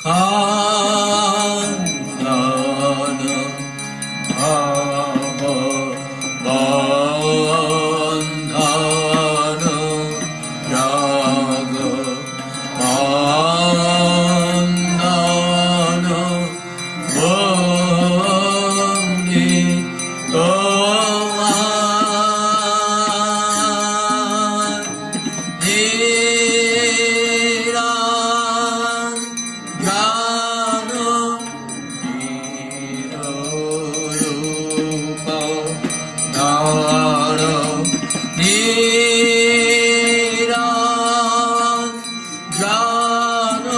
간다는 바보 만다는 야그 만다는 원리 동안 니란 야는 이르르고 나는 니란 야는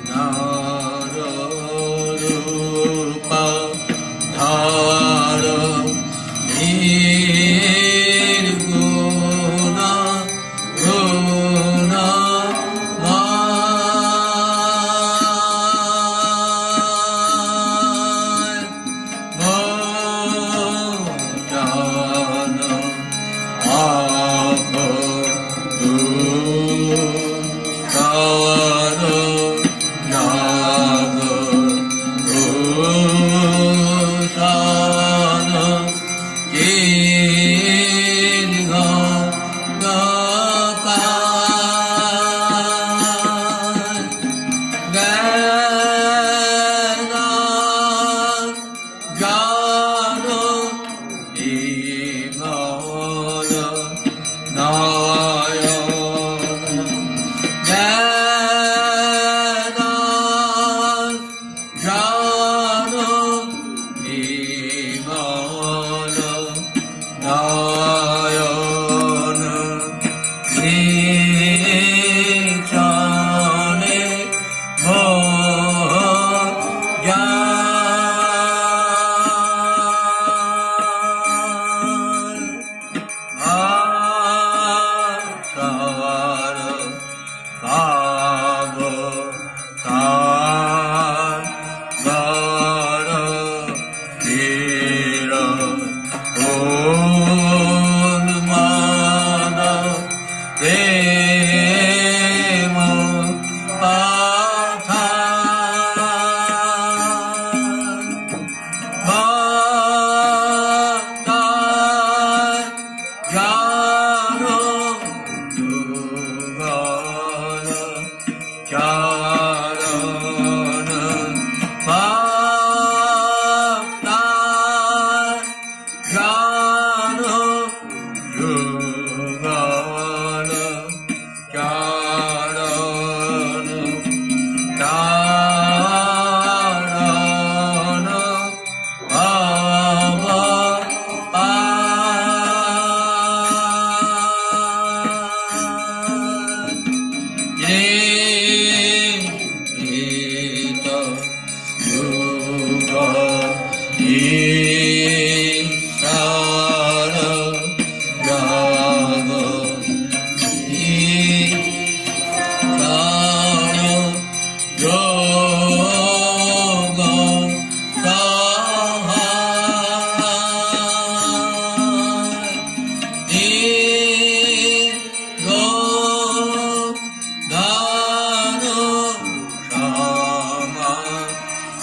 나를 다른 일구나 그나 말 먼저는 아거두 가는 약은 의사는 길가 가까 내난 가는 이거는 나요 내난 가는 이거는 나요는 네 전에 뭐야 아사와는 바보 단가는 이런 온마다 대모 바탕 바탕 야는 누가는 야는 바탕 야는 누가는 야는 나라는 바보 이리다 누가 이사는 야는 이사는 영원 사한 니로 나는 가만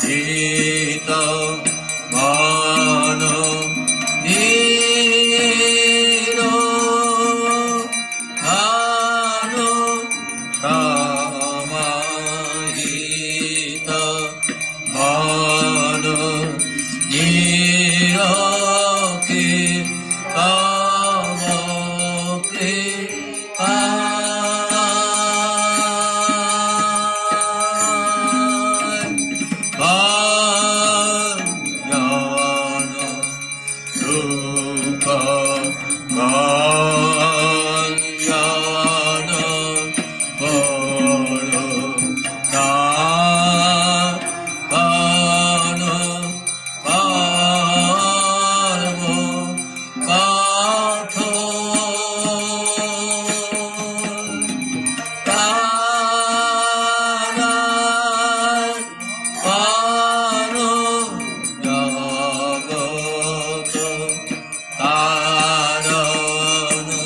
있다 많은 니로 나는 가만 있다 많은 이렇게 까먹게 반야는 누가 반야는 버릇 나가는 바보 같아 따라는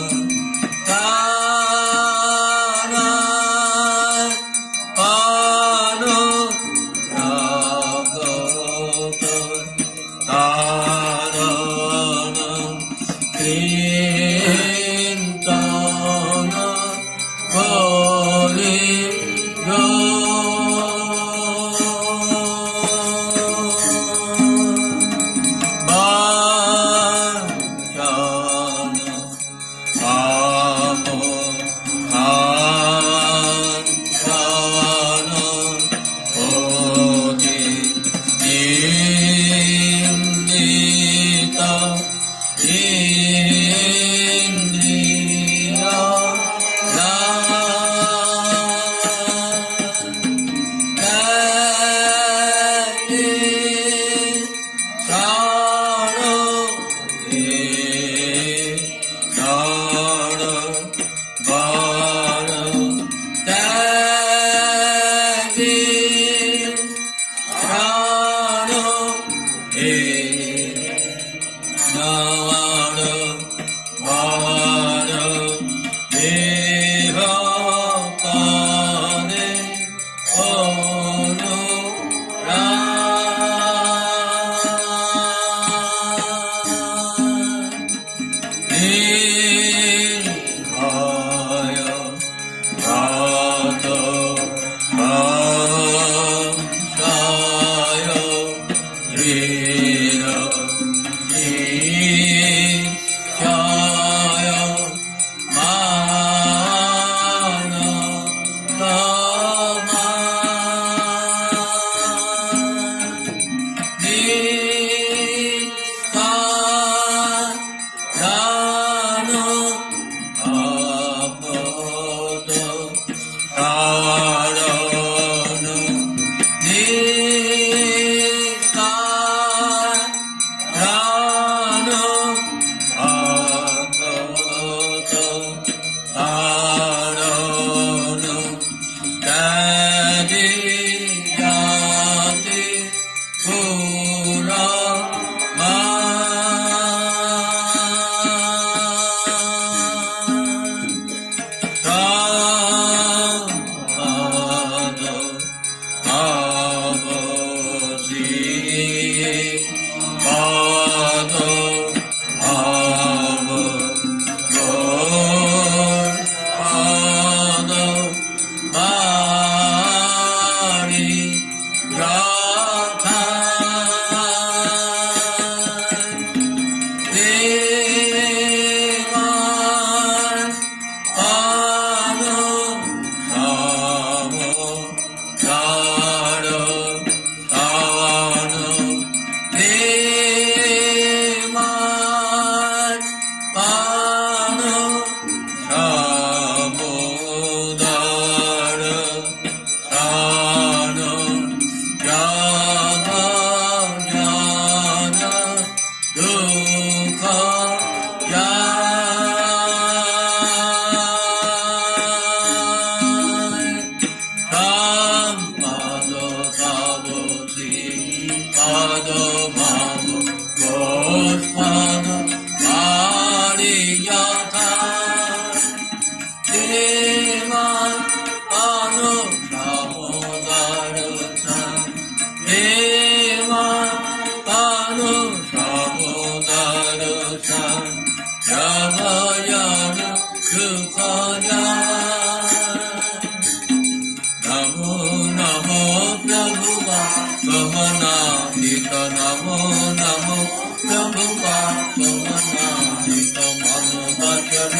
মনাহিত মন বচন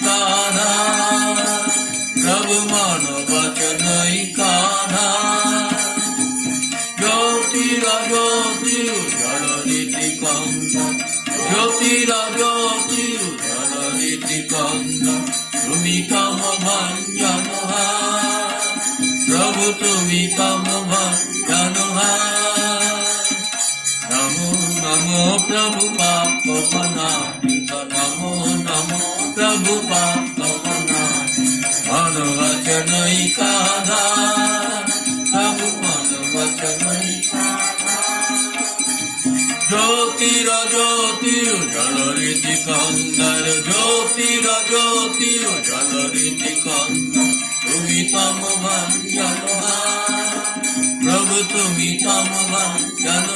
কানা প্রভু মন বচনই কানা জ্যোতিরজ্যোতি জড়রিতি কন্দ জ্যোতিরজ্যোতি জড়রিতি কন্দ তুমি কাম ভঞ্জন প্রভু তুমি কাম ভঞ্জন নমো নমো প্রভু পাপ মনাহিত নমো নমো প্রভু পাপ মনাহিত মন বচনই কানা প্রভু মন বচনই জ্যোতিরজ্যোতি জড়রিতি কন্দর জ্যোতিরজ্যোতি জড়রিতি কন্দর তুমি তম ভঞ্জন প্রভু তুমি তম ভঞ্জন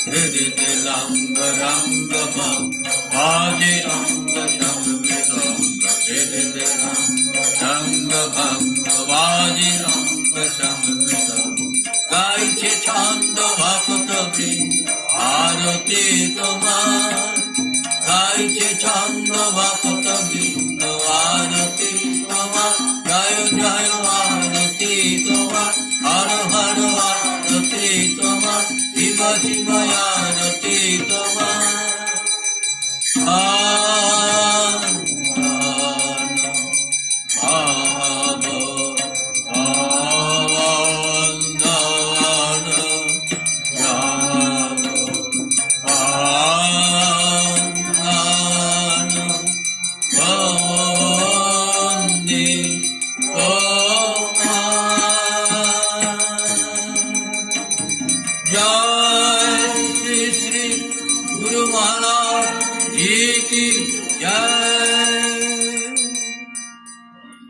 হৃদয় রঙ্গ রঙ্গ বাজে অঙ্গ সমৃত হৃদয় রঙ্গ ভঙ্গ বাজে অঙ্গ সমৃত গাইছে ছন্দ ভক্ত বৃন্দ আরতি তোমার গাইছে ছন্দ ভক্ত বৃন্দ আরতি তোমার জয় জয় আরতি তোমার হর হর আরতি তোমার শিব শিব আরতি তোমার জয়